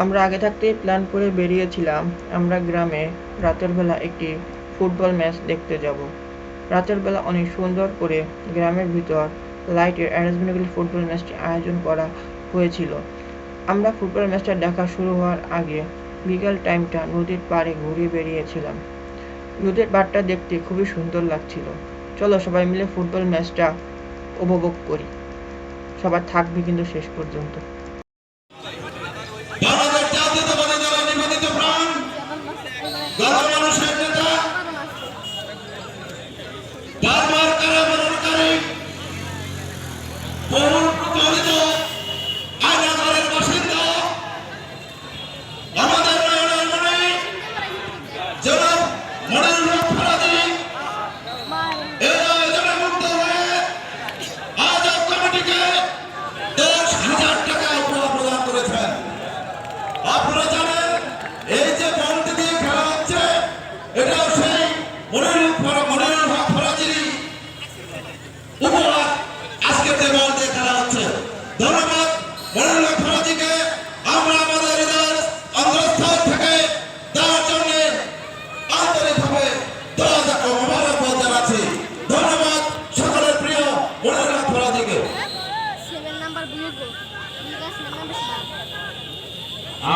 আমরা আগে থাকতেই প্ল্যান করে বেরিয়েছিলাম আমরা গ্রামে রাতের বেলা একটি ফুটবল ম্যাচ দেখতে যাব। রাতের বেলা অনেক সুন্দর করে গ্রামের ভিতর লাইটের অ্যারেঞ্জমেন্টগুলি ফুটবল ম্যাচটি আয়োজন করা হয়েছিল। আমরা ফুটবল ম্যাচটা দেখা শুরু হওয়ার আগে বিকাল টাইমটা নদীর পাড়ে ঘুরে বেরিয়েছিলাম। নদীর পাড়টা দেখতে খুবই সুন্দর লাগছিল। চলো সবাই মিলে ফুটবল ম্যাচটা উপভোগ করি। সবাই থাকবে কিন্তু শেষ পর্যন্ত।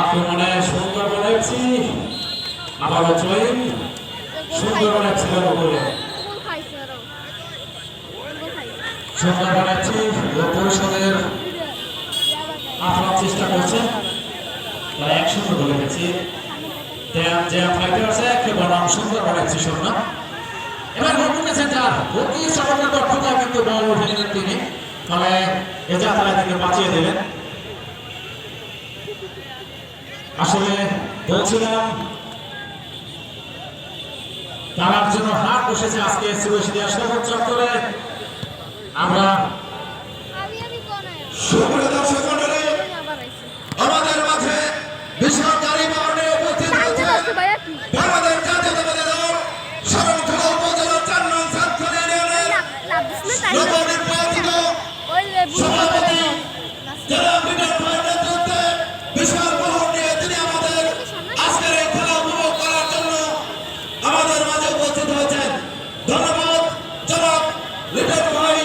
আক্রমণে সুন্দরবন এফসি আবারও জয়ী সুন্দরবন এফসির উপরে সুন্দরবন এফসি পরিষদের আফরার চেষ্টা করছে তারা 1-0 গোলে গেছে ফাইটার্স বনাম সুন্দরবন এফসি শূন্য। এবার গোল করেছেন যার অতি সামান্য দক্ষতা কিন্তু বল উঠে নিলেন তিনি, ফলে এ যাত্রা থেকে বাঁচিয়ে দেবেন। আসলে বলছিলাম তার জন্য হাট বসেছে আজকে সুরেশিয়া শহর চত্বরে। আমরা আমাদের মাঝে বিশাল গাড়ি বাহনে উপস্থিত হয়েছে বাংলাদেশ জাতীয়তাবাদী দল শরণখোলা উপজেলা 4 নং সাতখানি ইউনিয়নের নবনির্বাচিত সভাপতি জনাব বিনয় ভাইয়ের নেতৃত্বে বিশাল বহর নিয়ে তিনি আমাদের আজকের এই খেলা উপভোগ করার জন্য আমাদের মাঝে উপস্থিত হয়েছেন। ধন্যবাদ জনাব লিটন ভাই,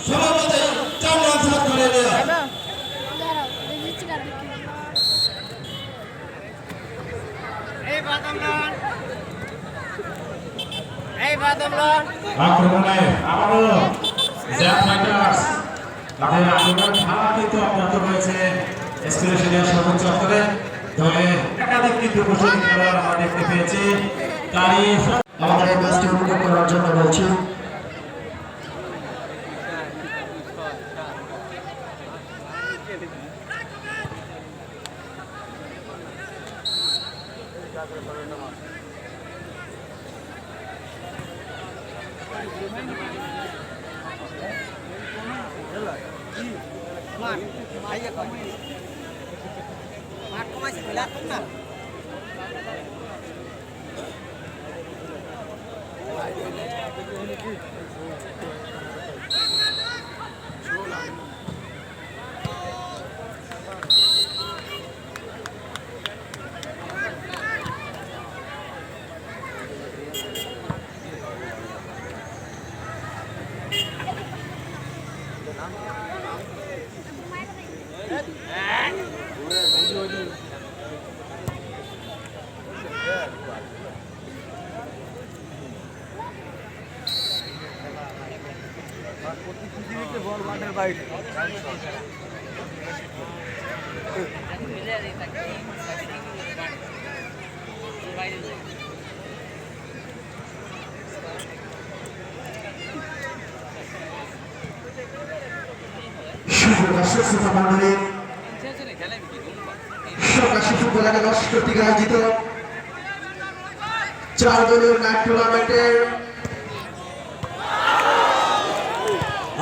সভাপতি 4 নং সাতখানি ইউনিয়ন। আক্রমণে আবারও জ্যাক ফাইটার্স তাদের আক্রমণ খেলা কিন্তু অব্যাহত রয়েছে এসপিরেশনিয়া শহর চত্বরে। দলে একাধিক কিন্তু প্রশিক্ষণ খেলোয়াড় আমরা দেখতে পেয়েছি। তারই আমাদের এই ম্যাচটি উপভোগ করার জন্য বলছি আয়োজিত 4 দলীয় নাইট টুর্নামেন্টের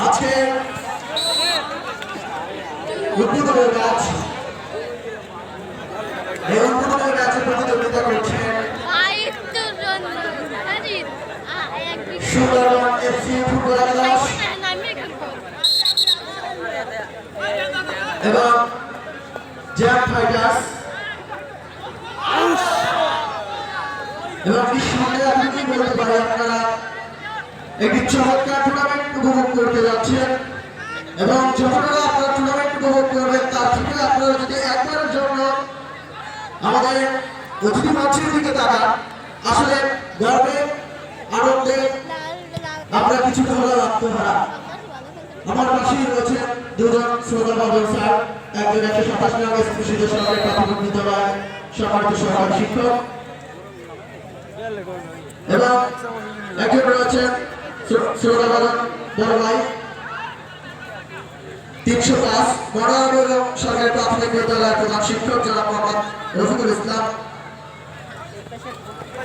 আজকের উদ্বোধনের ম্যাচ। এই উদ্বোধনের ম্যাচে প্রতিদ্বন্দ্বিতা করছেন সুন্দরবন এফসি ফুটবল একাদশ এবং জ্যাক ফাইটার্স। এবং নিঃসন্দেহে এখনই বলতে পারি আপনারা একটি চমৎকার টুর্নামেন্ট উপভোগ করতে যাচ্ছেন এবং যখন আপনারা টুর্নামেন্ট উপভোগ করবেন তার থেকে আপনারা যদি একবারের জন্য আমাদের অতিথি মঞ্চের দিকে তাকান আসলে গর্বে আনন্দে আমরা কিছু ভালো লাগতে পারা। আমার পাশেই রয়েছে দুজন শ্রোতাভাজন স্যার, একজন 127 নং স্পেশাল সরকারি প্রাথমিক বিদ্যালয় সম্মানিত সহকারী শিক্ষক এবং একজন রয়েছেন শ্রোতাভাজন বড় ভাই 305 বড় সরকারি প্রাথমিক বিদ্যালয়ের প্রধান শিক্ষক জনাব মোহাম্মদ রফিকুল ইসলাম।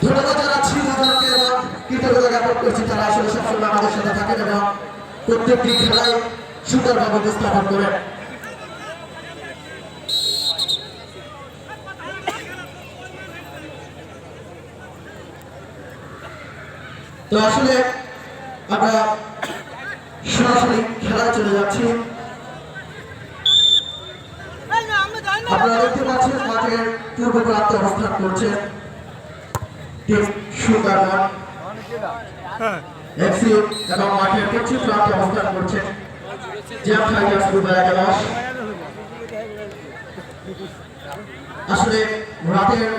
ধন্যবাদ জানাচ্ছি দুজনকে এবং কৃতজ্ঞতা জ্ঞাপন করছি তারা আসলে সবসময় আমাদের সাথে থাকেন এবং প্রত্যেকটি খেলায় সুন্দরভাবে উপস্থাপন করেন। তো আসলে আমরা সরাসরি খেলায় চলে যাচ্ছি। আপনারা দেখতে পাচ্ছেন মাঠের পূর্ব প্রান্তে অবস্থান করছেন টিম সুন্দরবন এফসি এবং মাঠের পশ্চিম প্রান্তে অবস্থান করছেন জ্যাম টাইগার্স ফুটবল একাদশ। আসলে রাতের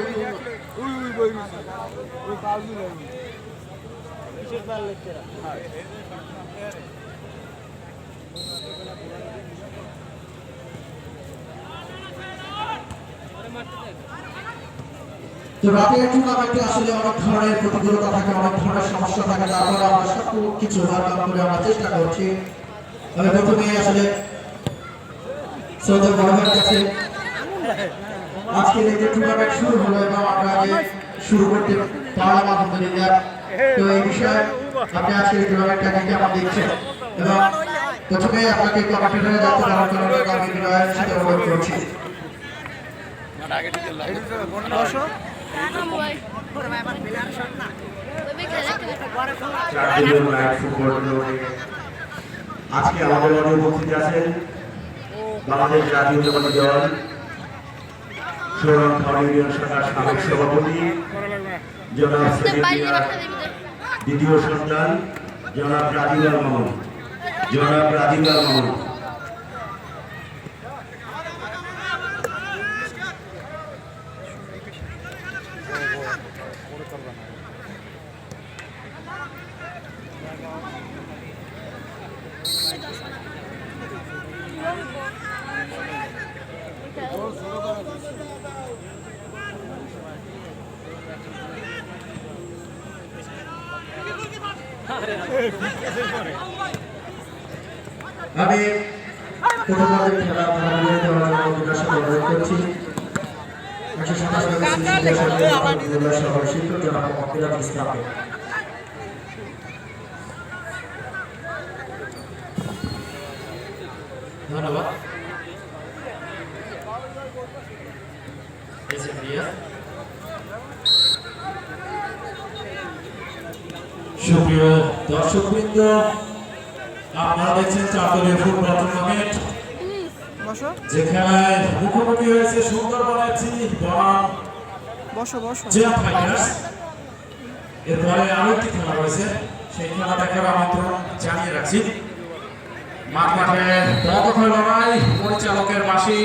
তো রাতের টুর্নামেন্টে আসলে অনেক ধরনের প্রতিকূলতা থাকে, অনেক ধরনের সমস্যা থাকে, তারপরে আমরা সব কিছু ওভারকাম করে আমরা চেষ্টা করছি। আমি প্রথমে আসলে সৌদি গভর্নমেন্টের কাছে আজকের এই যে টুর্নামেন্ট শুরু হলো এবং আমরা যে শুরু করতে পারলাম আলহামদুলিল্লাহ। তো এই বিষয়ে আপনি আজকে এই টুর্নামেন্টটাকে কেমন দেখছেন এবং প্রথমে আপনাকে কমিটিতে যাতে পালন করার আমি বিনয়ের সাথে অনুরোধ করছি। আজকে আমাদের মধ্যে উপস্থিত আছেন বাংলাদেশ জাতীয়তাবাদী দল সৌরভ ইউনিয়ন শাখার সাবেক সভাপতি জনাব সেলিমিয়ার দ্বিতীয় সন্তান জনাব রাজিউল মামুন। আমি প্রথমবার খেলা ধারাবাহিক দেওয়ার জন্য জিজ্ঞাসা অনুরোধ করছি 127 সভাপতি শিক্ষক জনাব মোহাম্মদ ইসলামকে। ধন্যবাদ। সুপ্রিয় দর্শকবৃন্দ, আপনারা দেখছেন চাঁদপুরের ফুটবল টুর্নামেন্ট, যে খেলায় মুখোমুখি হয়েছে সুন্দরবন এফসি বনাম জ্যাম টাইগার্স। এরপরে আরো একটি খেলা রয়েছে, সেই খেলা দেখার আমন্ত্রণ জানিয়ে রাখছি। মাঠে দখল লড়াই, পরিচালকের বাঁশি,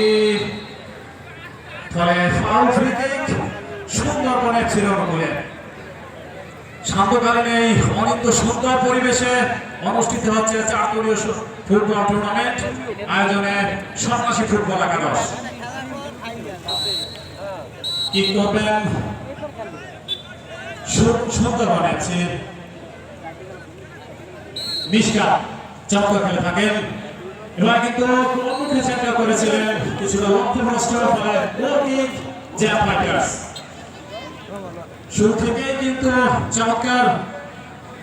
ফলে ফাউল ফ্রি কিক সুন্দরবন এফসির অনুকূলে। শান্তকালীন এই অনিত্য সুন্দর পরিবেশে অনুষ্ঠিত হচ্ছে চারদলীয় ফুটবল টুর্নামেন্ট আয়োজনে সন্ন্যাসী ফুটবল একাদশ। কি করবেন সুন্দরবন এফসি মিশকা চমৎকার খেলে থাকেন। এবার কিন্তু মুখে চেষ্টা করেছিলেন কিছুটা লক্ষ্যভ্রষ্ট, ফলে জ্যাম টাইগার্স শুরু থেকেই কিন্তু চমৎকার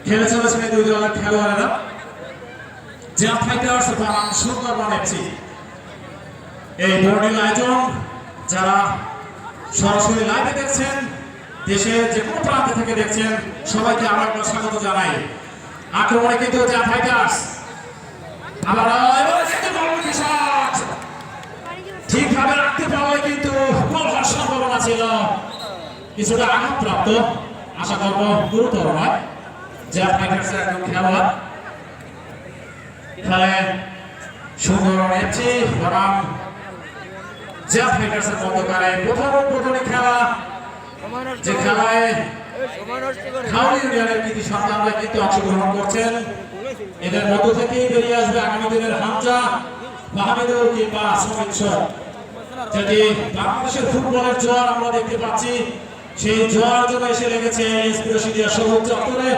খেলে চলেছেন এই দুই দলের খেলোয়াড়েরা। জ্যাম টাইগার্স বনাম সুন্দরবন এফসি এই বর্ণিল আয়োজন যারা সরাসরি লাইভে দেখছেন, দেশের যে কোনো প্রান্ত থেকে দেখছেন, সবাইকে আমরা স্বাগত জানাই। আক্রমণে কিন্তু জ্যাম টাইগার্স আবার ঠিকভাবে রাখতে পারলে কিন্তু গোল হওয়ার সম্ভাবনা ছিল, কিছুটা আঘাতপ্রাপ্ত। আশা করব গুরুতর নয়। জ্যাপ ফাইটার্সের একজন খেলোয়াড় খেলায় সুন্দর এফসি বনাম জ্যাপ ফাইটার্সের মধ্যকারে প্রথম উদ্বোধনী খেলা, যে খেলায় খাউড়ি ইউনিয়নের কৃতি সন্তানরা কিন্তু অংশগ্রহণ করছেন। এদের মধ্য থেকেই বেরিয়ে আসবে আগামী দিনের হামজা, মাহমুদুল কিংবা সুমিত শো। যেটি বাংলাদেশের ফুটবলের জোয়ার আমরা দেখতে পাচ্ছি, সেই জোয়ার জন্য এসে লেগেছে এসপিওসিডিয়া সবুজ চত্বরে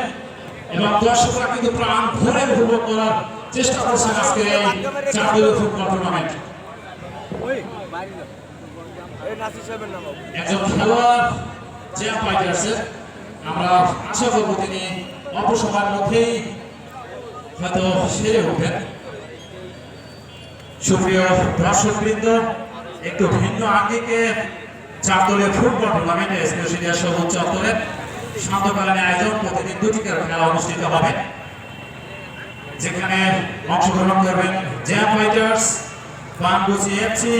এবং দর্শকরা কিন্তু প্রাণ ভরে উপভোগ করার চেষ্টা করছেন আজকে এই জাতীয় ফুটবল টুর্নামেন্ট। একজন খেলোয়াড় জ্যাপ ফাইটার্সের, আমরা আশা করব তিনি অল্প সময়ের মধ্যেই হয়তো সেরে উঠবেন। সুপ্রিয় দর্শকবৃন্দ, একটু ভিন্ন আঙ্গিকে চার দলীয় ফুটবল টুর্নামেন্টে এসপিওসিডিয়া সবুজ চত্বরে সান্ধ্যকালীন আয়োজন, প্রতিদিন দুটি খেলা অনুষ্ঠিত হবে, যেখানে অংশগ্রহণ করবেন জ্যাপ Fighters, Panguchi FC,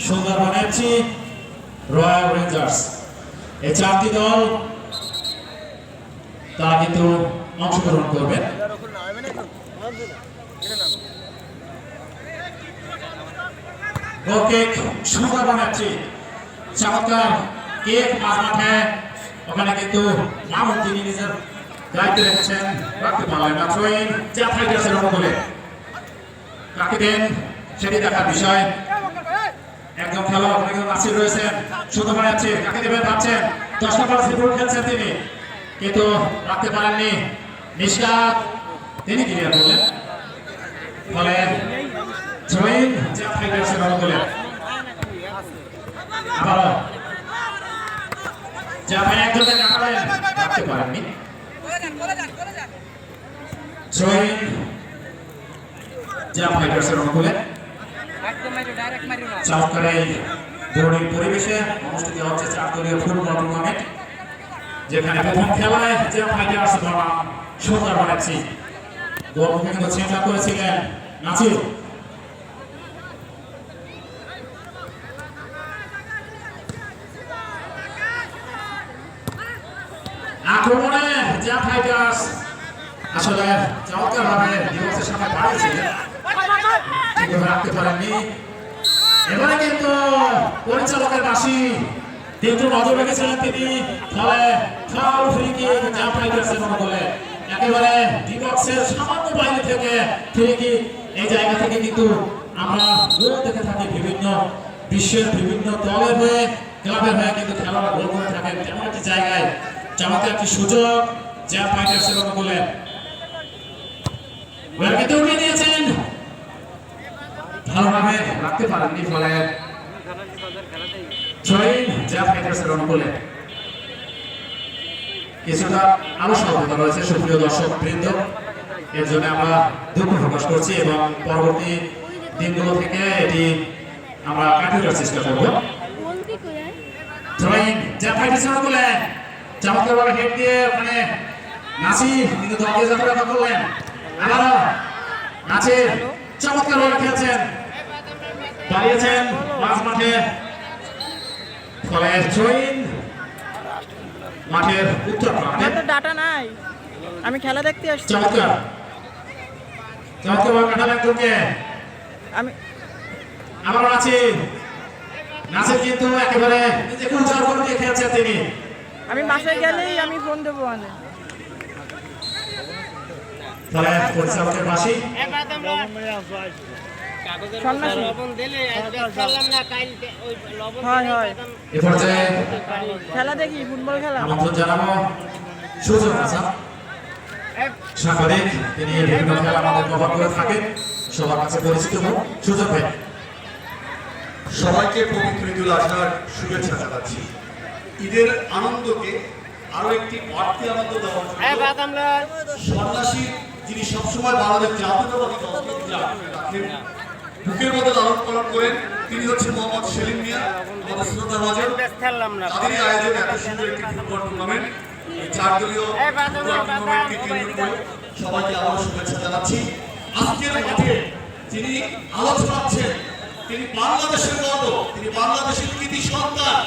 Sundarban FC, Royal Rangers. এই চারটি দল তারা কিন্তু অংশগ্রহণ করবেন। সুন্দরবন এফসি চমৎকার কেক মাঠে, ওখানে কিন্তু মামুন তিনি নিজের দায়িত্ব রেখেছেন, রাখতে পারলেন না। থ্রোইন জ্যাপ ফাইটার্সের অনুকূলে কাকে দেন সেটি দেখার বিষয়। একজন খেলোয়াড় একজন নাসির রয়েছেন, সুন্দরবন এফসি কাকে দেবেন ভাবছেন, 10 নম্বর সিপুর খেলছেন তিনি, কিন্তু রাখতে পারেননি। নিশাত তিনি ক্লিয়ার করলেন, ফলে থ্রোইন জ্যাপ ফাইটার্সের অনুকূলে। আবারও জ্যাপ একজনের কাটালেন, রাখতে পারেননি। থ্রোইন জ্যাপ ফাইটার্সের অনুকূলে। চমৎকার এই দৌড়ের পরিবেশে অনুষ্ঠিত হচ্ছে চার দলীয় ফুটবল টুর্নামেন্ট, যেখানে প্রথম খেলায় জ্যাপ ফাইটার্স বনাম সুন্দরবন এফসি। গোলমুখে কিন্তু চেষ্টা করেছিলেন নাসির। আক্রমণে জ্যাপ ফাইটার্স আসলে চমৎকার ভাবে ডিফেন্সের সামনে দাঁড়িয়েছিলেন, ঠিকভাবে রাখতে পারেননি। এবারে কিন্তু পরিচালকের বাসি কিন্তু নজর রেখেছিলেন তিনি, ফলে ফাউল ফ্রি কিক জ্যাপ ফাইটার্সের অনুকূলে। একেবারে ডিবক্সের সামান্য বাইরে থেকে ফ্রি কিক, এই জায়গা থেকে কিন্তু আমরা গোল দেখে থাকি বিভিন্ন বিশ্বের বিভিন্ন দলের হয়ে, ক্লাবের হয়ে কিন্তু খেলোয়াড়রা গোল করে থাকেন। তেমন একটি জায়গায় চমৎকার একটি সুযোগ জ্যাপ ফাইটার্সের অনুকূলে। কিন্তু উঠিয়ে দিয়েছেন, ভালোভাবে রাখতে পারেননি, ফলে থ্রোইন জ্যাপ ফাইটার্সের অনুকূলে। কিছুটা আরো স্বল্পতা রয়েছে সুপ্রিয় দর্শক বৃন্দ, এর জন্য আমরা দুঃখ প্রকাশ করছি এবং পরবর্তী দিনগুলো থেকে এটি আমরা কাটিয়ে দেওয়ার চেষ্টা করব। থ্রোইন জ্যাপ ফাইটার্সের অনুকূলে চমৎকারভাবে হেড দিয়ে ওখানে নাসির কিন্তু দলকে যাত্রা করলেন। আবারও নাসির চমৎকারভাবে খেলছেন, দাঁড়িয়েছেন মাঝ মাঠে, ফলে থ্রোইন মাঠের উত্তর প্রান্তে। ডাটা নাই, আমি খেলা দেখতে আসছি। চমৎকার চমৎকারভাবে কাটালেন তোকে। আমি আবারও নাসির কিন্তু একেবারে নিজেকে উজ্জ্বল করে দিয়ে খেলছেন তিনি। আমি বাসায় গেলেই আমি ফোন দেবো। ফলে পরিচালকের বাসি এ পর্যায়ে খেলা দেখি, ফুটবল খেলা। আমন্ত্রণ জানাবো সুজন হাসান, সাংবাদিক, তিনি বিভিন্ন খেলা আমাদের কভার করে থাকেন, সবার কাছে পরিচিত হোক। সুজন ভাই, সবাইকে পবিত্র ঈদুল আজহার শুভেচ্ছা জানাচ্ছি। ঈদের আনন্দকে আরো একটি বাড়তি আনন্দ দেওয়ার জন্য সন্ন্যাসী, যিনি সবসময় বাংলাদেশ জাতীয়তাবাদী দলকে রাখেন, বুকের মধ্যে লালন পালন করেন, তিনি হচ্ছেন মোহাম্মদ সেলিম মিয়া। আমাদের শ্রদ্ধা ভাজন, তাদেরই আয়োজনে এত সুন্দর একটি ফুটবল টুর্নামেন্ট, এই চার দলীয় ফুটবল টুর্নামেন্টকে কেন্দ্র করে সবাইকে আবারও শুভেচ্ছা জানাচ্ছি। আজকের মাঠে যিনি আলো ছড়াচ্ছেন, তিনি বাংলাদেশের গর্ব, তিনি বাংলাদেশের কৃতি সন্তান,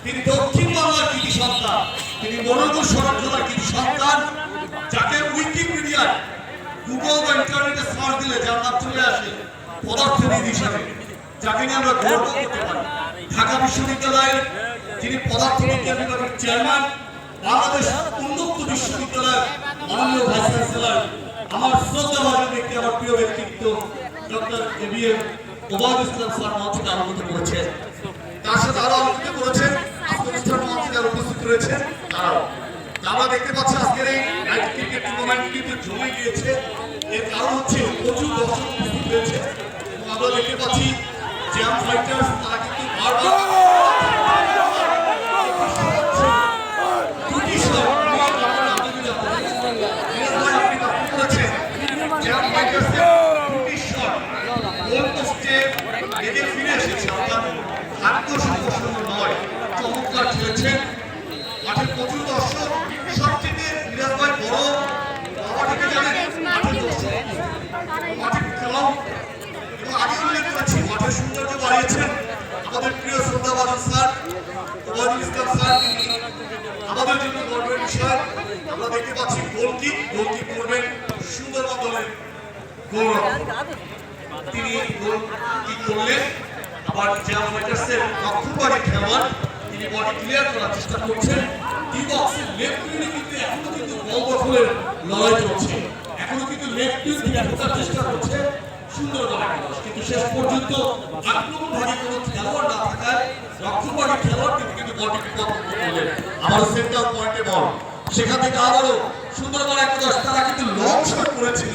তিনি দক্ষিণ বাংলার কৃতি সন্তান। তিনি মনোযোগ সরণ খেলার কিছু সন্তান, যাকে উইকিপিডিয়ায় গুগল বা ইন্টারনেটে সার্চ দিলে যার নাম চলে আসে পদার্থবিদ হিসাবে, যাকে নিয়ে আমরা গর্ব করতে পারি। ঢাকা বিশ্ববিদ্যালয়ের যিনি পদার্থবিজ্ঞান বিভাগের চেয়ারম্যান, বাংলাদেশ উন্মুক্ত বিশ্ববিদ্যালয়ের মাননীয় ভাইস চ্যান্সেলর, আমার শ্রদ্ধাভাজন ব্যক্তি, আমার প্রিয় ব্যক্তিত্ব ডক্টর এবিএম ওবায়দুল ইসলাম স্যার মঞ্চ থেকে আলোকিত করেছেন। তার সাথে আরো আলোকিত করেছেন আজকের মঞ্চে যারা উপস্থিত রয়েছেন তারাও। আমরা দেখতে পাচ্ছি আজকের এই ক্রিকেট টুর্নামেন্ট কিন্তু জমে গিয়েছে। এর কারণ হচ্ছে প্রচুর দর্শক উপস্থিত হয়েছে এবং আমরা দেখতে পাচ্ছি জ্যাম ফাইটার্স তারা কিন্তু বারবার ফিরে এসেছে, অর্থাৎ খাদ্য সংগঠন নয়, চমৎকার খেলেছেন। মাঠে প্রচুর দর্শক, সবচেয়ে মিরাজ ভাই বড় ব্যাপারটা জানেন, মাঠের দর্শক, মাঠের খেলাও এবং আগে উল্লেখ করেছি মাঠের সৌন্দর্য বাড়িয়েছেন আমাদের প্রিয় শ্রদ্ধাভাজন স্যার ওবায়দুল ইসলাম স্যার। তিনি আমাদের জন্য গর্বের বিষয়। আমরা দেখতে পাচ্ছি গোলকিক করবেন সুন্দরবন দলের গোলরক্ষক, তিনি গোলকিক করলেন। আবার জ্যাম ফাইটার্সের রক্ষণভাগে খেলোয়াড়, তিনি বডি ক্লিয়ার করার চেষ্টা করছেন। ডি বক্সের লেফট উইনে কিন্তু এখনো কিন্তু বল দখলের লড়াই চলছে, এখনো কিন্তু লেফট উইন থেকে ঢোকার চেষ্টা করছে সুন্দরবন একাদশ, কিন্তু শেষ পর্যন্ত আক্রমণভাগে কোনো খেলোয়াড় না থাকায় রক্ষণভাগে খেলোয়াড় কিন্তু বলটি বিপদ করলেন। আবারও সেন্টার পয়েন্টে বল, সেখান থেকে আবারও সুন্দরবন একাদশ তারা কিন্তু লং শট করেছিল,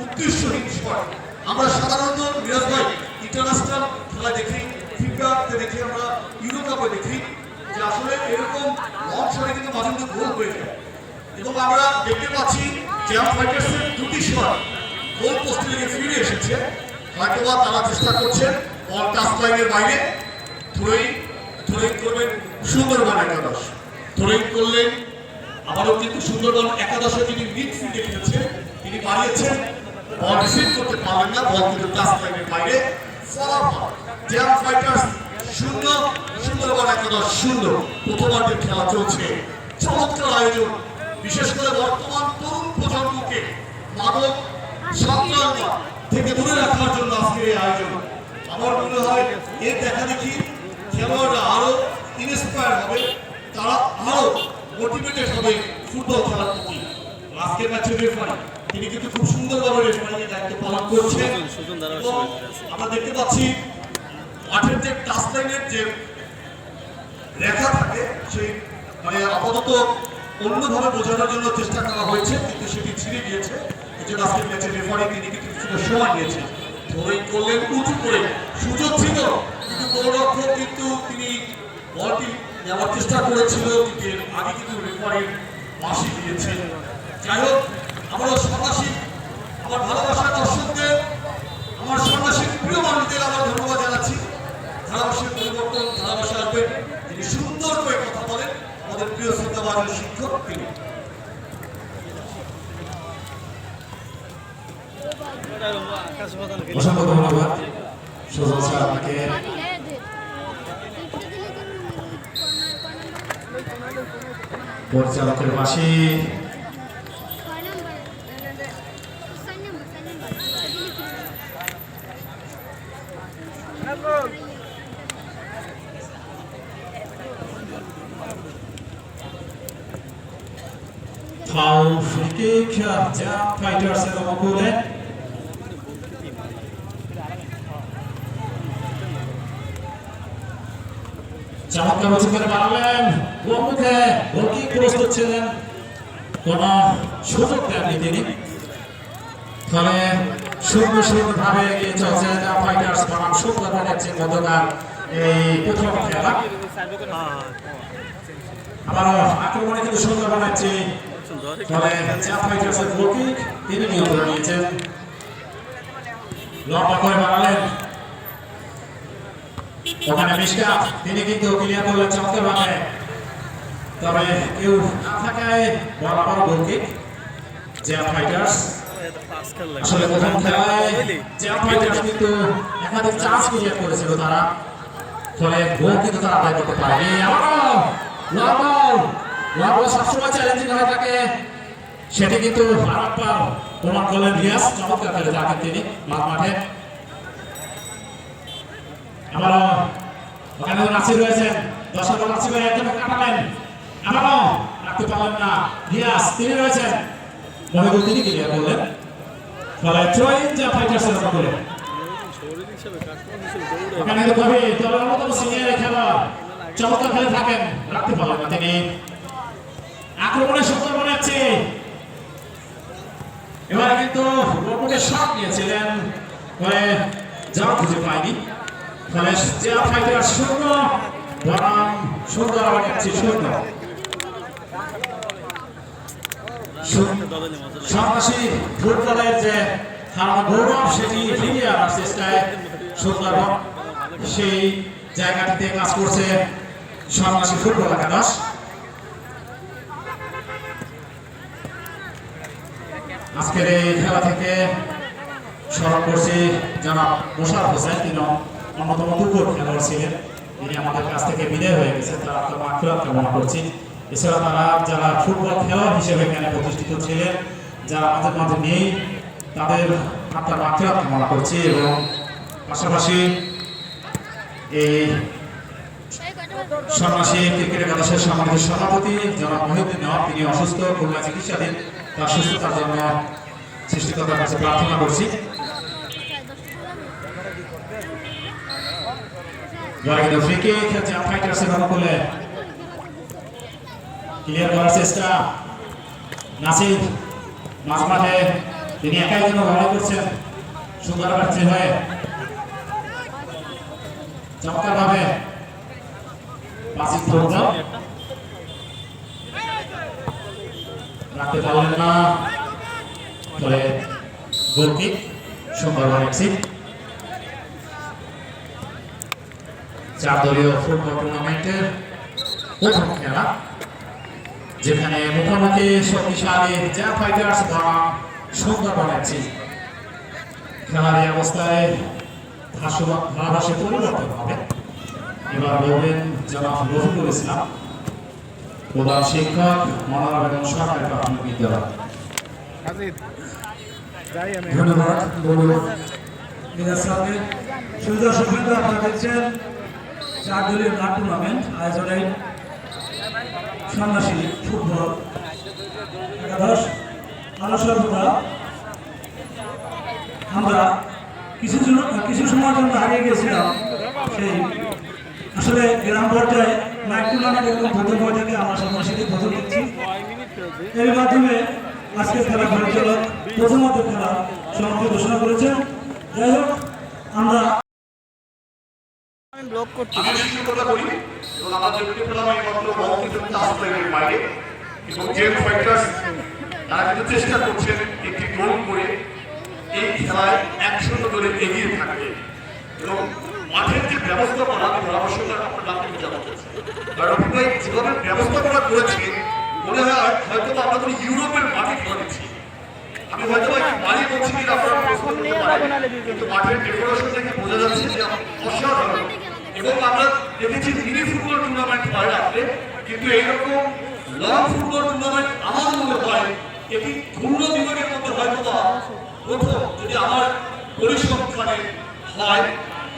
উদ্দেশ্যহীন শট। আমরা সাধারণত মিরাজ ভাই ইন্টারন্যাশনাল খেলা দেখি, ফিফাতে দেখি, আমরা ইউরো কাপে দেখি যে আসলে এরকম লং শটে কিন্তু মাঝে মধ্যে গোল হয়ে যায় এবং আমরা দেখতে পাচ্ছি জ্যাম ফাইটার্সের দুটি শট গোল পোস্টে লেগে ফিরে এসেছে। হয়তোবা তারা চেষ্টা করছে বল টাচ লাইনের বাইরে। থ্রোইং করবেন সুন্দরবন একাদশ, থ্রোইং করলেন। আবারও কিন্তু সুন্দরবন একাদশে তিনি মিডফিল্ডে খেলেছেন, তিনি বাড়িয়েছেন, বল রিসিভ করতে পারলেন না, বল কিন্তু টাচ লাইনের বাইরে। ফলাফল জ্যাম ফাইটার্স 0, সুন্দরবন একাদশ 0। প্রথমার্ধের খেলা চলছে, চমৎকার আয়োজন। বিশেষ করে বর্তমান তরুণ প্রজন্মকে মাদক সন্ত্রাস থেকে দূরে রাখার জন্য আজকের এই আয়োজন। আমার মনে হয় এর দেখা দেখি খেলোয়াড়রা আরো ইন্সপায়ার হবে, তারা আরো মোটিভেটেড হবে ফুটবল খেলার প্রতি। আজকের ম্যাচের রেফারি তিনি কিন্তু খুব সুন্দরভাবে রেফারিংয়ের দায়িত্ব পালন করছেন। আমরা দেখতে পাচ্ছি মাঠের যে টাচ লাইনের যে রেখা থাকে সেই মানে আপাতত অন্যভাবে বোঝানোর জন্য চেষ্টা করা হয়েছে, কিন্তু সেটি ছিঁড়ে গিয়েছে। এই জন্য আজকের ম্যাচের রেফারি তিনি কিন্তু কিছুটা সময় নিয়েছেন, থ্রোইং করলেন উঁচু করে, সুযোগ ছিল কিন্তু গোলরক্ষক কিন্তু তিনি বলটি নেওয়ার চেষ্টা করেছিল, কিন্তু এর আগে কিন্তু রেফারির বাঁশি দিয়েছেন। যাই হোক, আমারও সন্ন্যাসী, আমার ভালোবাসার দর্শকদের, আমার সন্ন্যাসী প্রিয় মানুষদের আমার ধন্যবাদ জানাচ্ছি। ধারাভাষের পরিবর্তন, ধারাভাষা আসবেন যিনি সুন্দর করে কথা বলেন, আমাদের প্রিয় শ্রদ্ধাভাজন শিক্ষক তিনি। অসংখ্য ধন্যবাদ সুজন স্যার আপনাকে। পরিচালকের পাশে ফাউল ফ্রি কিক জ্যাম ফাইটার্সের অনুকূলে। চমৎকার উঁচু করে বাড়ালেন, গোলমুখে গোলকিক প্রস্তুত ছিলেন, কোন সুযোগ দেননি তিনি। ফলে 0-0 ভাবে এগিয়ে চলছে জ্যাম ফাইটার্স বনাম সুন্দরবন এফসির মধ্যকার এই প্রথম খেলা। আবারও আক্রমণে কিন্তু সুন্দরবন এফসি, ফলে জ্যাম ফাইটার্সের গোলকিক তিনি নিয়ন্ত্রণ নিয়েছেন, লম্বা করে বাড়ালেন। ওখানে মিশকাত তিনি কিন্তু ক্লিয়ার করলেন চমৎকারভাবে, তবে কেউ না থাকায় বরাবর গোলকিক জ্যাম ফাইটার্স। আসলে প্রথম খেলায় জ্যাম ফাইটার্স কিন্তু একাধিক চান্স ক্রিয়েট করেছিল তারা, ফলে গোল কিন্তু তারা আদায় করতে পারেনি। আবারও লং বল ওনারা সবসময় চ্যালেঞ্জিং হয়ে থাকে, সেটি কিন্তু আরেকবার প্রমাণ করলেন রিয়াজ। চমৎকার খেলে থাকেন তিনি মাঠে। আবারও ওখানে নাসির রয়েছেন, দর্শক নাসির ভাই একজন কাটালেন, আবারও রাখতে পারলেন না রিয়াজ, তিনি রয়েছেন মহিবুল, তিনি ক্লিয়ার করলেন। ফলে ট্রয়িং যা ফাইটার্সের উপরে ওখানে কবি দলের অন্যতম সিনিয়র খেলোয়াড় চমৎকার খেলে থাকেন, রাখতে পারলেন না তিনি। আক্রমণের সক্ষম বানাচ্ছে, এবারে কিন্তু গোলকে শট নিয়েছিলেন, ফলে যাওয়া খুঁজে পায়নি। ফলে যা ফাইটার শূন্য বনাম সুন্দর আগাচ্ছি শূন্য। সন্ত্রাসী ফুটবলের যে হারানো গৌরব সেটি ফিরিয়ে আনার চেষ্টায় সুন্দরবন সেই জায়গাটিতে কাজ করছে সন্ত্রাসী ফুটবল একাদশ। আজকের এই খেলা থেকে স্মরণ করছি জনাব মোশারফ হোসেন, তিনি অন্যতম তুখোর খেলোয়াড় ছিলেন, তিনি আমাদের কাছ থেকে বিদায় হয়ে গেছেন, তার আত্মমাগফিরাত কামনা করছি। এছাড়া তারা যারা ফুটবল খেলোয়াড় হিসেবে এখানে প্রতিষ্ঠিত ছিলেন, যারা আমাদের মাঝে নেই, তাদের আত্মার মাগফিরাত কামনা করছি। এবং পাশাপাশি এই সন্ন্যাসী ক্রিকেট একাদশের সম্মানিত সভাপতি জনাব মহিউদ্দিন নওয়াব, তিনি অসুস্থ, খুলনা চিকিৎসাধীন, তার সুস্থতার জন্য সৃষ্টিকর্তার কাছে প্রার্থনা করছি। ক্লিয়ার করার চেষ্টা নাসির মাঝ মাঠে, তিনি একাই জন্য লড়াই করছেন সুন্দর প্রার্থী হয়ে, চমৎকার ভাবে রাখতে পারলেন না, ফলে গোল কিক সুন্দরবন এফসি। 4 দলীয় ফুটবল টুর্নামেন্টের প্রথম খেলা, যেখানে মুখোমুখি শক্তিশালী যা ফাইটার্স বনাম সুন্দরবন এফসি। খেলার এই অবস্থায় ধারাভাষ্যে পরিবর্তন হবে। এবার বলবেন জনাব রফিকুল ইসলাম, প্রধান শিক্ষক, মনোরা বেগম সরকারি প্রাথমিক বিদ্যালয়। ধন্যবাদ। সুদর্শক বৃন্দ, আপনারা দেখছেন 4 দলীয় ক্লাব টুর্নামেন্ট আয়োজনে সন্ন্যাসী ফুটবল একাদশ। আলোচনা আমরা কিছু সময়ের জন্য হারিয়ে গেছিলাম। সেই আসলে গ্রাম পর্যায়ে নাইট টুর্নামেন্ট এবং প্রথম পর্যায়ে আমরা সন্ন্যাসীকে প্রথম দিচ্ছি। এর মাধ্যমে আজকের খেলা পরিচালক প্রথমত খেলা সমাপ্তি ঘোষণা করেছেন। যাই হোক, আমরা চেষ্টা করছেন একটি গোল করে এই খেলায় 1-0 দলে এগিয়ে থাকবে। এবং মাঠের যে ব্যবস্থাপনা যেভাবে ব্যবস্থাপনা করেছে, মনে হয় হয়তো আমরা কোনো ইউরোপের মাঠে খেলা দিচ্ছি। আমি হয়তো বাড়ি বলছি কিনা আপনারা প্রশ্ন করতে পারেন, কিন্তু মাঠের ডেকোরেশন দেখে বোঝা যাচ্ছে যে অসাধারণ। এবং আমরা দেখেছি মিনি ফুটবল টুর্নামেন্ট হয় রাখলে, কিন্তু এইরকম লং ফুটবল টুর্নামেন্ট আমার মনে হয় এটি পূর্ণ বিভাগের মধ্যে হয়তো বা প্রথম। যদি আমার পরিসংখ্যানে হয়,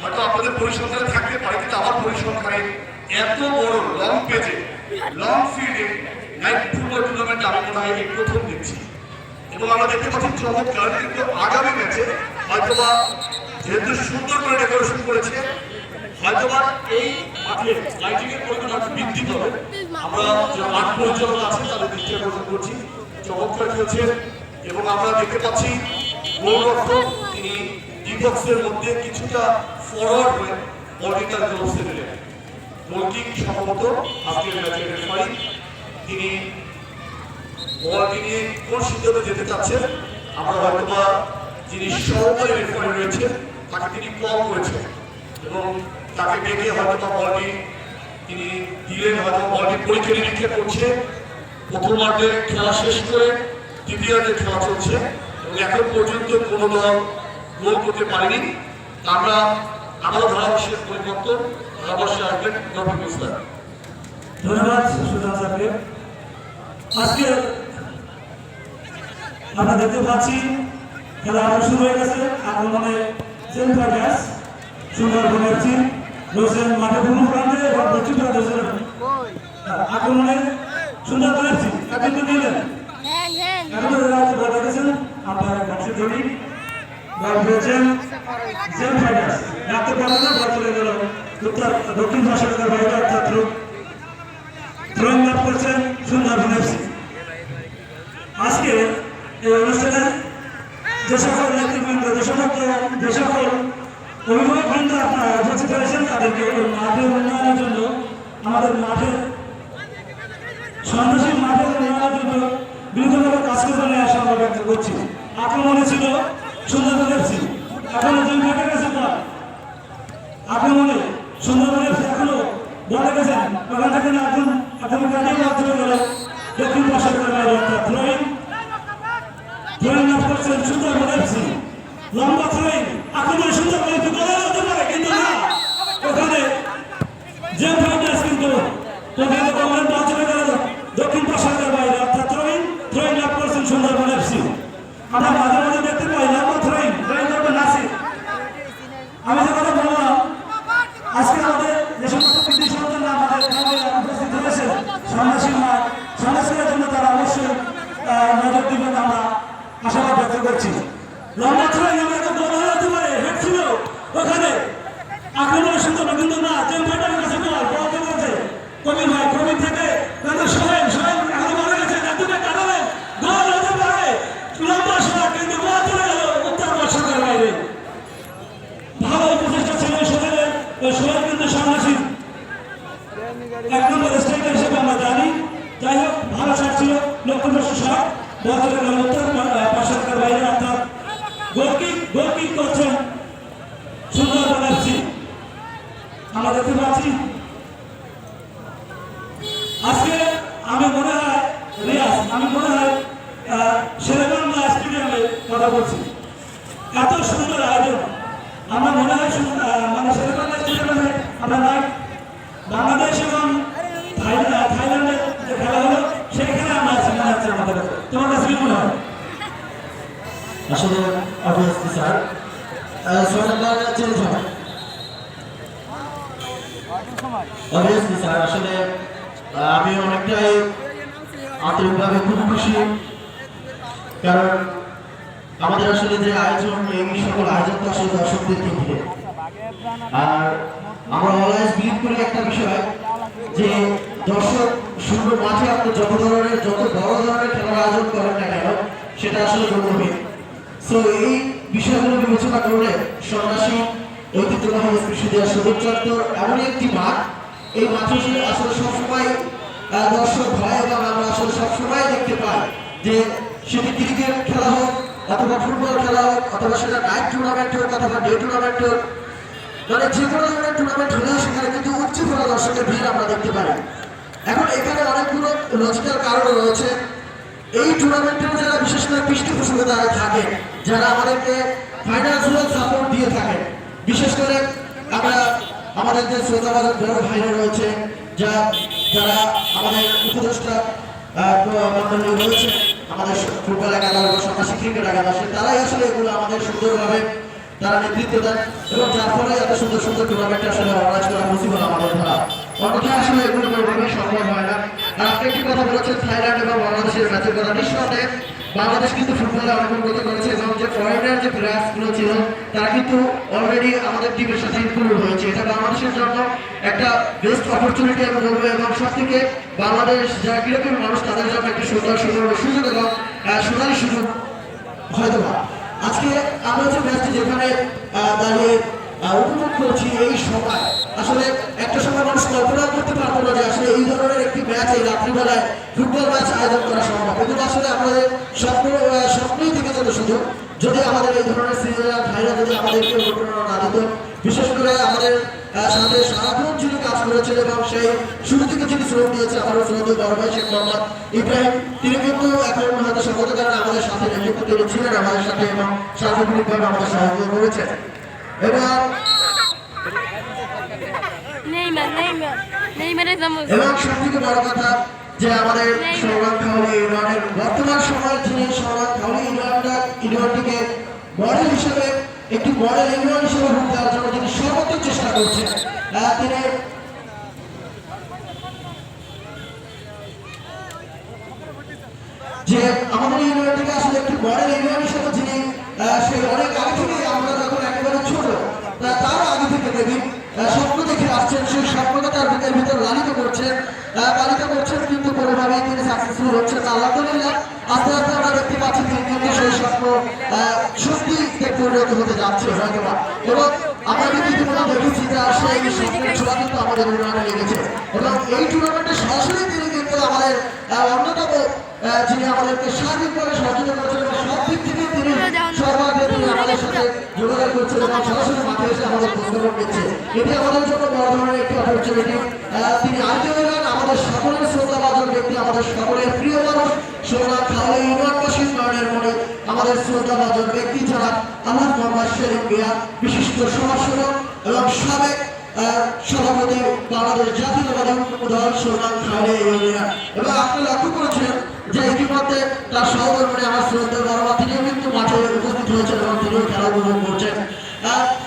হয়তো আপনাদের পরিসংখ্যানে থাকতে পারে, কিন্তু আমার পরিসংখ্যানে এত বড় লং পেজে লং ফিল্ডে নাইট ফুটবল টুর্নামেন্ট আমি মনে হয় এই প্রথম দেখছি। এবং আমরা দেখতে পাচ্ছি চমৎকার, কিন্তু আগামী ম্যাচে হয়তোবা যেহেতু সুন্দর করে ডেকোরেশন করেছে, হয়তোবা এই মাঠে লাইটিং এর পরিমাণ একটু বৃদ্ধি পাবে। আমরা যে মাঠ পরিচালক আছে তাদের দৃষ্টি আকর্ষণ করছি, চমৎকার খেলছে। এবং আমরা দেখতে পাচ্ছি গোলরক্ষক তিনি ডিবক্সের মধ্যে কিছুটা ফরওয়ার্ড হয়ে বলটি তার গ্লোভসে দিলেন। গোলকিক সম্ভবত আজকের ম্যাচের রেফারি, তিনি বলটি নিয়ে কোন সিদ্ধান্তে যেতে চাচ্ছেন আমরা হয়তোবা যিনি সহকারী রেফারি রয়েছে তাকে তিনি কল করেছেন এবং তাকে ডেকে হয়তো বলটি তিনি দিলেন, হয়তো বলটি পরীক্ষা নিরীক্ষা করছে। প্রথমার্ধের খেলা শেষ করে দ্বিতীয়ার্ধের খেলা চলছে এবং এখন পর্যন্ত কোনো দল গোল করতে পারেনি। আমরা আবারও ধারাভাষ্যের পরিবর্তন, ধারাভাষ্যে আসবেন রফিকুল ইসলাম। ধন্যবাদ সুজান সাহেবকে। আজকে আমরা দেখতে পাচ্ছি খেলা আরো শুরু হয়ে গেছে। আক্রমণে সেন্টার ব্যাস সুন্দরবন এফসি রয়েছেন মাঠে পূর্ণ প্রান্তে এবং দক্ষিণ প্রান্তে আক্রমণে সুন্দরবন এফসি কিন্তু নিলেন এখন রাজ্য বলে গেছেন আপনারা বংশের জড়ি বল পেয়েছেন সেম ফাইটার্স রাখতে পারলেন না, বল চলে গেল উত্তর দক্ষিণ পাশের বাইরে অর্থাৎ থ্রোয়িং লাভ করছেন সুন্দরবন এফসি। আজকে এই অনুষ্ঠানে যে সকল নেতৃবৃন্দ যে সকল অভিভাবকবৃন্দ আপনারা উপস্থিত হয়েছেন তাদেরকে মাঠের উন্নয়নের জন্য আমাদের মাঠের সন্ন্যাসী মাঠের উন্নয়নের জন্য বিভিন্নভাবে কাজ করে নিয়ে আসা আমরা ব্যক্ত করছি। আক্রমণে ছিল সুন্দরবন এফসি, এখনো দুই ফাঁকে গেছে বল। আক্রমণে সুন্দরবন এফসি এখনো বলে গেছেন ওখান থেকে এখন কাটিয়ে মাধ্যমে গেল দক্ষিণ পাশের বাইরে অর্থাৎ থ্রোয়িং লাভ করছেন সুন্দরবন এফসি। লম্বা থ্রোয়িং আক্রমণে সুন্দরবন এফসি গোলে হতে পারে কিন্তু না, ওখানে জেম ফাইটার্স কিন্তু ওখানে বললেন বল চলে গেল দক্ষিণ পাশের বাইরে অর্থাৎ থ্রোয়িং লাভ করছেন সুন্দরবন এফসি। আমরা মাঝে মাঝে দেখতে পাই লম্বা থ্রোয়িং করবে নাসির। আমি যে কথা বললাম আজকে আমাদের যে সমস্ত কৃতি সন্তান আমাদের গ্রামে উপস্থিত হয়েছে সন্ন্যাসীদের জন্য তারা অবশ্যই নজর দিবেন, আমরা আশাবাদ ব্যক্ত করছি। লম্বা থ্রোয়িং আমরা একটা বল হতে পারে হেড ছিল ওখানে আক্রমণের সুন্দর কিন্তু না জেম ফাইটারের কাছে বল চলেছে কবির ভাই কবির থেকে সোহেল এখন বলে গেছে দুটো কাটালেন গোল হতে পারে লম্বা শট কিন্তু বল চলে গেল উত্তর পাশের বাইরে। ভালো প্রচেষ্টা ছিল সোহেলের, সোহেল কিন্তু সন্ন্যাসী এক নম্বর স্ট্রাইকার হিসেবে আমরা জানি। যাই হোক ভালো শট ছিল লক্ষ্যভ্রষ্ট শট, বল চলে গেল উত্তর পাশের বাইরে অর্থাৎ গোলকিক করছেন সুন্দরবন এফসি। আমরা দেখতে পাচ্ছি আজকে আমি মনে হয় শেরেবাংলা স্টেডিয়ামে কথা বলছি, এত সুন্দর আয়োজন আমরা মনে হয় মানে শেরেবাংলা স্টেডিয়ামে আমরা নাইট বাংলাদেশ এবং থাইল্যান্ডের যে খেলা হলো সেখানে আমরা আছি মনে হচ্ছে আমাদের। তোমার কাছে কি মনে হয়? আসলে অবশ্যই স্যার অবভিয়াসলি স্যার আসলে আমি অনেকটাই আন্তরিকভাবে খুব খুশি, কারণ আমাদের আসলে যে আয়োজন এই সকল আয়োজন তো আসলে দর্শকদেরকে ঘিরে। আর আমরা অলওয়েজ বিলিভ করি একটা বিষয় যে দর্শক সুন্দর মাঠে আপনি যত বড় ধরনের খেলার আয়োজন করেন না কেন সেটা আসলে গৌরবের। সো এই বিষয়গুলো বিবেচনা করলে সন্ন্যাসী ঐতিহ্যবাহী স্পৃশিয়া সদর চত্বর এমন একটি মাঠ, এই মাঠে আসলে সবসময় দর্শক হয় এবং আমরা আসলে সবসময় দেখতে পাই যে সেটি ক্রিকেট খেলা হোক অথবা ফুটবল খেলা হোক অথবা সেটা নাইট টুর্নামেন্ট হোক অথবা ডে টুর্নামেন্ট হোক, মানে যে কোনো ধরনের টুর্নামেন্ট হলেও সেখানে কিন্তু উচ্চ করা দর্শকের ভিড় আমরা দেখতে পাই। এখন এখানে অনেকগুলো লজিক্যাল কারণ রয়েছে। এই টুর্নামেন্টের যারা বিশেষ করে পৃষ্ঠপোষকতায় থাকে, যারা আমাদেরকে ফাইন্যান্সিয়াল সাপোর্ট দিয়ে থাকে, বিশেষ করে আমরা আমাদের যে শ্রোতাবাদের বড় ভাইরা রয়েছে, যারা আমাদের উপদেষ্টা মন্ডলী রয়েছে, আমাদের ফুটবল একাদশ বা সন্ন্যাসী ক্রিকেট একাদশ, তারাই আসলে এগুলো আমাদের সুন্দরভাবে তারা নেতৃত্ব দেন এবং যার ফলে এত সুন্দর সুন্দর টুর্নামেন্ট আসলে অর্গানাইজ করা পসিবল আমাদের দ্বারা। অন্যথায় আসলে এগুলো কোনোভাবেই সম্ভব হয় না। আর আপনি একটি কথা বলেছেন থাইল্যান্ড এবং বাংলাদেশের ম্যাচের কথা, নিঃসন্দেহে বাংলাদেশ কিন্তু ফুটবলে অনেক উন্নতি করেছে এবং যে ফরেনার যে প্লেয়ার্সগুলো ছিল তারা কিন্তু অলরেডি আমাদের টিমের সাথে ইনক্লুড হয়েছে। এটা বাংলাদেশের জন্য একটা বেস্ট অপরচুনিটি আমি বলবো এবং সব থেকে বাংলাদেশ যারা ক্রীড়াপ্রেমী মানুষ তাদের জন্য একটি সুন্দর সুযোগ এবং সোনালী সুযোগ হয়তো বা। আজকে আমরা যে ম্যাচটি যেখানে দাঁড়িয়ে উপভোগ করছি এই সময় আসলে একটা সময় মানুষ কল্পনা করতে পারতো না যে আসলে এই ধরনের একটি ম্যাচ এই রাত্রিবেলায় ফুটবল ম্যাচ আয়োজন করা সম্ভব, কিন্তু আসলে আমাদের স্বপ্নই থেকে যেত শুধু যদি আমাদের এই ধরনের সিরিয়াল ভাইরা যদি আমাদেরকে অনুপ্রেরণা না দিত। বিশেষ করে আমাদের সাথে সারাক্ষণ যিনি কাজ করেছেন এবং সেই শুরু থেকে যিনি শ্রম দিয়েছে আমাদের শ্রদ্ধেয় বড় ভাই শেখ মোহাম্মদ ইব্রাহিম, তিনি কিন্তু এখন হয়তো সকলের কারণে আমাদের সাথে নেতৃত্ব তিনি ছিলেন আমাদের সাথে এবং সার্বক্ষণিকভাবে আমাদের সহযোগিতা করেছেন। এবং সব থেকে বড় কথা যে আমাদের সৌরভ খাওয়ালি ইউনিয়নের বর্তমান সময়ে যিনি সৌরভ খাওয়ালি ইউনিয়নটিকে মডেল হিসেবে একটি মডেল ইউনিয়ন হিসেবে রূপ দেওয়ার জন্য তিনি সর্বোচ্চ চেষ্টা করছেন। তিনি যে আমাদের ইউনিয়নটিকে আসলে একটি মডেল ইউনিয়ন হিসেবে যিনি সেই অনেক আগে থেকে আমরা যখন একেবারে ছোট তার আগে থেকে দেবী স্বপ্ন দেখে আসছেন, সেই স্বপ্নকে তার বুকের ভিতর লালিত করছেন কিন্তু কোনোভাবেই তিনি সাকসেসফুল হচ্ছেন না। আলহামদুলিল্লাহ আস্তে আস্তে আমরা দেখতে পাচ্ছি তিনি কিন্তু সেই স্বপ্ন সত্যিতে পরিণত হতে যাচ্ছে হয়তোবা, এবং আমরা কিন্তু ইতিমধ্যে দেখেছি যে সেই স্বপ্নের ছোঁয়া কিন্তু আমাদের ইউনিয়নে লেগেছে, এবং এই টুর্নামেন্টে সরাসরি তিনি কিন্তু আমাদের অন্যতম যিনি আমাদেরকে সার্বিকভাবে সহযোগিতা করেছেন এবং সব দিক থেকে তিনি সর্বাগ্রে তিনি আমাদের সাথে যোগাযোগ করছেন এবং সরাসরি মাঠে এসে আমাদের বক্তব্য দিচ্ছে। এটি আমাদের জন্য বড় ধরনের একটি অপরচুনিটি। তিনি আজকে হলেন আমাদের সকলের শ্রদ্ধাভাজন ব্যক্তি, আমাদের সকলের প্রিয় মানুষ, সৌরভ খাওয়ালি ইউনিয়নবাসী নয়নের মনে আমাদের শ্রদ্ধাভাজন ব্যক্তি যারা আল্লাহ মোহাম্মদ শরীফ মিয়া, বিশিষ্ট সমাজসেবক এবং সাবেক সভাপতি বাংলাদেশ জাতীয়তাবাদী দল সৌরভ খাওয়ালি ইউনিয়ন। এবং আপনি লক্ষ্য করেছেন যে ইতিমধ্যে তার সহকর্মী আমার শ্রদ্ধা বড়মা তিনিও কিন্তু মাঠে উপস্থিত হয়েছেন এবং তিনিও খেলা উপভোগ করছেন।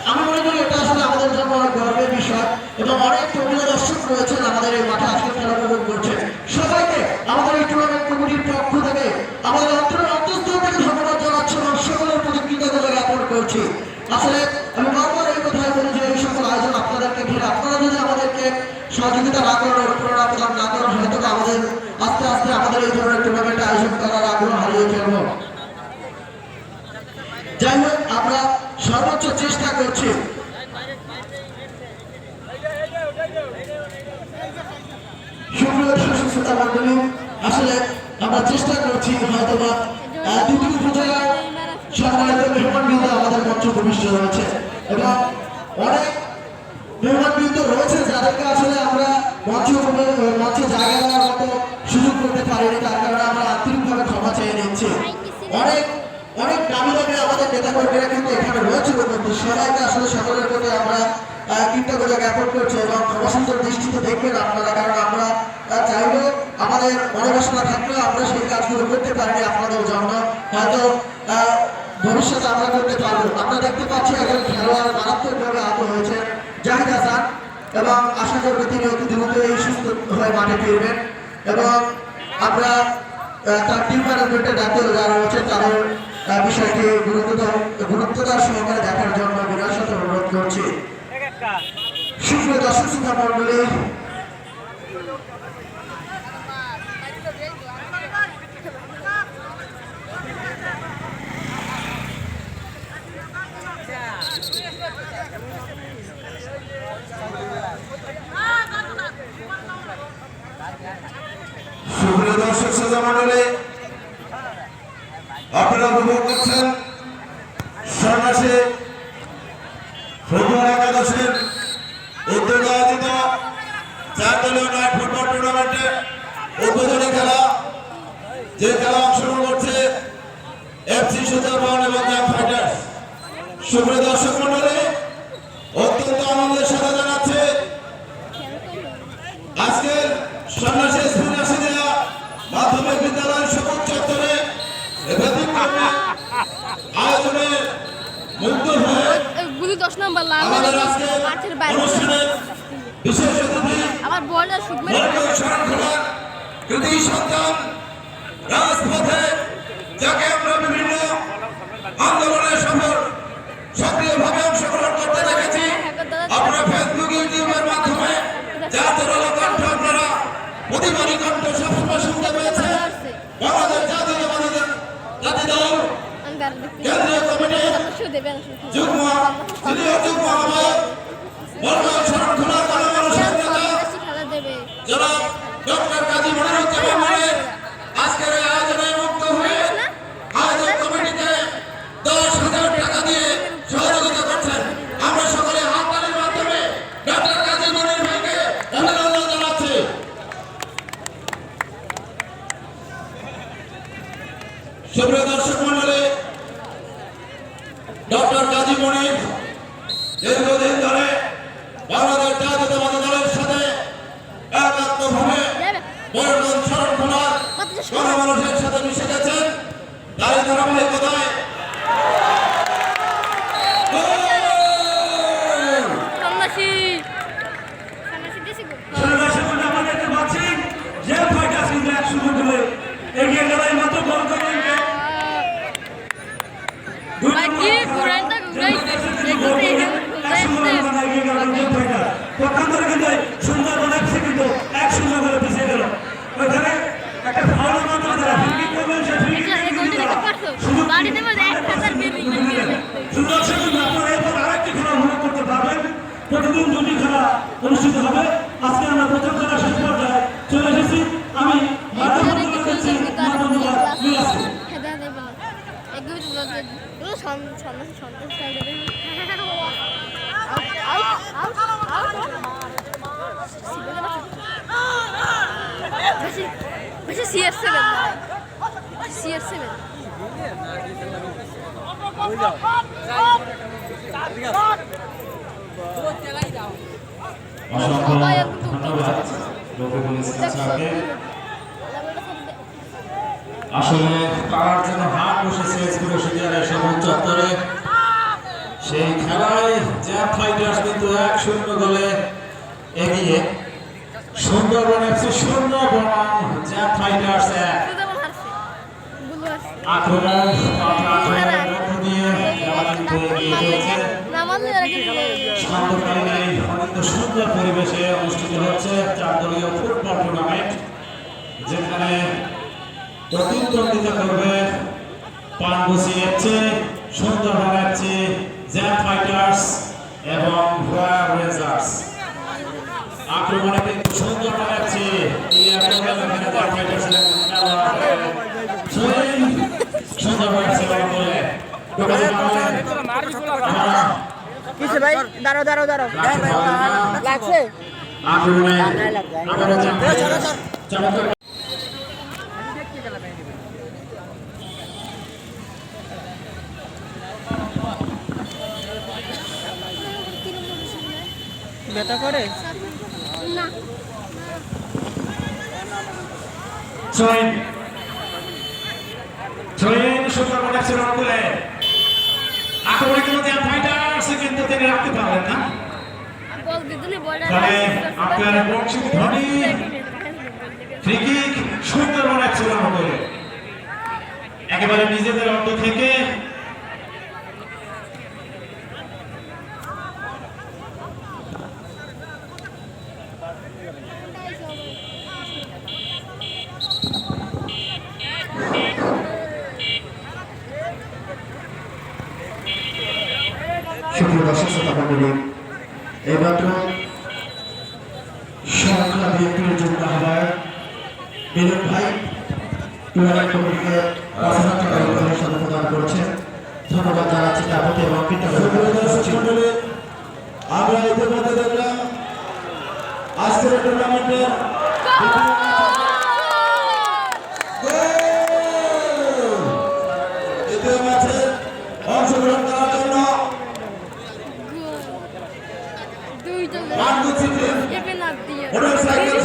আমি মনে করি এটা আসলে আমাদের জন্য অনেক গর্বের বিষয়, এবং অনেক তরুণ দর্শক রয়েছেন আমাদের এই মাঠে আজকে খেলা উপভোগ করছেন। সবাইকে আমাদের এই টুর্নামেন্ট কমিটির পক্ষ থেকে আমাদের অন্তরের অন্তঃস্থল থেকে ধন্যবাদ জানাচ্ছি এবং সকলের প্রতি কৃতজ্ঞতা জ্ঞাপন করছি। আসলে আমি বারবার এই কথাই বলি যে এই সকল আয়োজন আপনাদেরকে ঘিরে আপনারা যদি আমাদেরকে সহযোগিতা না করেন, অনুপ্রেরণা প্রদান না করেন, হয়তো আমাদের আস্তে আস্তে আমাদের এই ধরনের টুর্নামেন্ট আয়োজন করার আগ্রহ হারিয়ে ফেলব। যাই হোক, আমরা সর্বোচ্চ চেষ্টা করছি। সুস্থতা মন্ডলী, আসলে আমরা চেষ্টা করছি হয়তোবা দুটি উপজেলার সম্মানিত মেহমানবৃন্দ আমাদের মঞ্চ ভূমিষ্ঠ রয়েছে এবং অনেক মেহমানবৃন্দ রয়েছে যাদেরকে আসলে আমরা মঞ্চে জায়গা দেওয়ার মতো সুযোগ করতে পারিনি, তার কারণে আমরা আন্তরিকভাবে ক্ষমা চেয়ে নিচ্ছি। অনেক দামি দামি আমাদের নেতাকর্মীরা কিন্তু এখানে রয়েছে, কিন্তু সবাইকে আসলে সকলের প্রতি আমরা কৃতজ্ঞতা জ্ঞাপন করছি এবং ক্ষমাসুন্দর দৃষ্টিতে দেখবেন আপনারা, কারণ আমরা চাইলেও আমাদের মনোবাসনা থাকলেও আমরা সেই কাজগুলো করতে পারিনি আপনাদের জন্য, হয়তো ভবিষ্যতে আমরা করতে পারবো। আমরা দেখতে পাচ্ছি একজন খেলোয়াড় মারাত্মকভাবে আহত হয়েছে, জাহিদ হাসান, এবং আশা করবো তিনি অতি দ্রুত এই সুস্থ হয়ে মাঠে ফিরবেন এবং আমরা তার টিম ম্যানেজমেন্টের দায়িত্ব যারা রয়েছে তাদের বিষয়টি গুরুত্বদার সহকারে দেখার জন্য বিনয়ের সাথে অনুরোধ করছি। সুপ্রিয় দর্শক শ্রোতা মন্ডলী, সুপ্রিয় দর্শক শ্রোতা মন্ডলী, আপনারা উপভোগ করছেন সন্ন্যাসী ফুটবল একাদশের উদ্যোগে আয়োজিত 4 দলীয় নাইট ফুটবল টুর্নামেন্টের উদ্বোধনী খেলা, যে খেলা অংশগ্রহণ করছে এফসি সুন্দরবন এবং জাম ফাইটার্স। সুপ্রিয় দর্শক মন্ডলী, অত্যন্ত আনন্দের সাথে জানাচ্ছে আজকের সন্ন্যাসী মাধ্যমিক বিদ্যালয়ের সবুজ চত্বরে আয়োজনে মুগ্ধ হয়ে আমাদের আজকে অনুষ্ঠানের বিশেষ অতিথি শরণখোলার কৃতি সন্তান, রাজপথে যাকে আমরা বিভিন্ন আন্দোলনের সফর সক্রিয়ভাবে অংশগ্রহণ করতে দেখেছি, আমরা ফেসবুক ইউটিউবের মাধ্যমে যার জোরালো কণ্ঠ আপনারা প্রতিবাদী কণ্ঠ সবসময় শুনতে পেয়েছে। বাংলাদেশ জাতীয়তাবাদী দল কেন্দ্রীয় কমিটির যুগ্ম আহ্বায়ক বর্তমান শরণখোলা গণমানুষের নেতা জনাব ডক্টর কাজী মনিরুজ্জামান মনির আজকের এই আয়োজনে মুক্ত হয়ে আয়োজক কমিটিতে 10,000 টাকা দিয়ে সহযোগিতা করছেন। আমরা সকলে হাততালির মাধ্যমে ডক্টর কাজী মনির ভাইকে অভিনন্দন জানাচ্ছি। সুপ্রিয় দর্শক মন্ডলী, ডক্টর কাজী মনির দীর্ঘদিন ধরে বাংলাদেশ জাতীয়তাবাদী দলের সাথে একাত্মভাবে গণমানুষের সাথে মিশে গেছেন তারই ধারাবাহিকতায় আসলে দর্শক আমরা দেখতে পাচ্ছি যে ফাইটার্স কিন্তু এক সুযোগ হলে এগিয়ে গেল এই মাত্র বল করে পক্ষান্তরে কিন্তু সুন্দরবন এফসি কিন্তু 1-0 করে পিছিয়ে গেল। ওইখানে একটা ফাউলের মাধ্যমে তারা ফ্রি কিক করবেন, সেই ফ্রি কিক সুদর্শন কিন্তু আপনারা এরপর আরেকটি খেলা উপভোগ করতে পারবেন। প্রতিদিন 2টি খেলা অনুষ্ঠিত হবে। আজকে আমরা প্রথম খেলা শেষ পর্যায়ে চলে এসেছি। আমি অসংখ্য ধন্যবাদ রফিকুল ইসলাম স্যারকে। আসলে তার জন্য হাট বসেছে স্কুল শিক্ষার সবুজ চত্বরে। সেই খেলায় জ্যাপ ফাইটার্স কিন্তু 1-0 গোলে এগিয়ে। সুন্দরবন এফসি 0 বনাম জ্যাপ ফাইটার্স 1। আক্রমণ আক্রমণের মধ্য দিয়ে খেলা কিন্তু এগিয়ে চলছে। শান্তকালীন এই অত্যন্ত সুন্দর পরিবেশে অনুষ্ঠিত হচ্ছে 4 দলীয় ফুটবল টুর্নামেন্ট, যেখানে প্রতিদ্বন্দ্বিতা করবে পানবুসি এফসি, সুন্দরবন এফসি, জ্যাপ ফাইটার্স এবং রয়্যাল রেঞ্জার্স। আক্রমণে কিন্তু সুন্দরবন এফসি জ্যাপ ফাইটার্স সুন্দরবন এফসি বলে কিসে ভাই দাঁড়াও দাঁড়াও দাঁড়াও লাগছে আক্রমণে আবারও জ্যাপ ফাইটার্স চমৎকার ব্যথা করে ছয় সুন্দরবন এফসির অনুকূলে আক্রমণে কিন্তু জ্যাপ ফাইটার্স কিন্তু তিনি রাখতে পারলেন না। তবে আপনার বংশী ধনী ফ্রি কিক সুন্দরবন এফসির অনুকূলে একেবারে নিজেদের অর্থ থেকে সুপ্রিয় দর্শক শ্রোতা মণ্ডলী, এইমাত্র সংখ্যা বিএনপির যুগ্ম আহ্বায়ক বিনোদ ভাই টুর্নামেন্ট কমিটিকে ৫,০০০ টাকা উপহারের সাথে প্রদান করেছেন। ধন্যবাদ জানাচ্ছি তার প্রতি এবং মণ্ডলী, আমরা ইতিমধ্যে দেখলাম আজকের টুর্নামেন্টের দ্বিতীয় ম্যাচে অংশগ্রহণ করার জন্য পানবুসি মোটরসাইকেল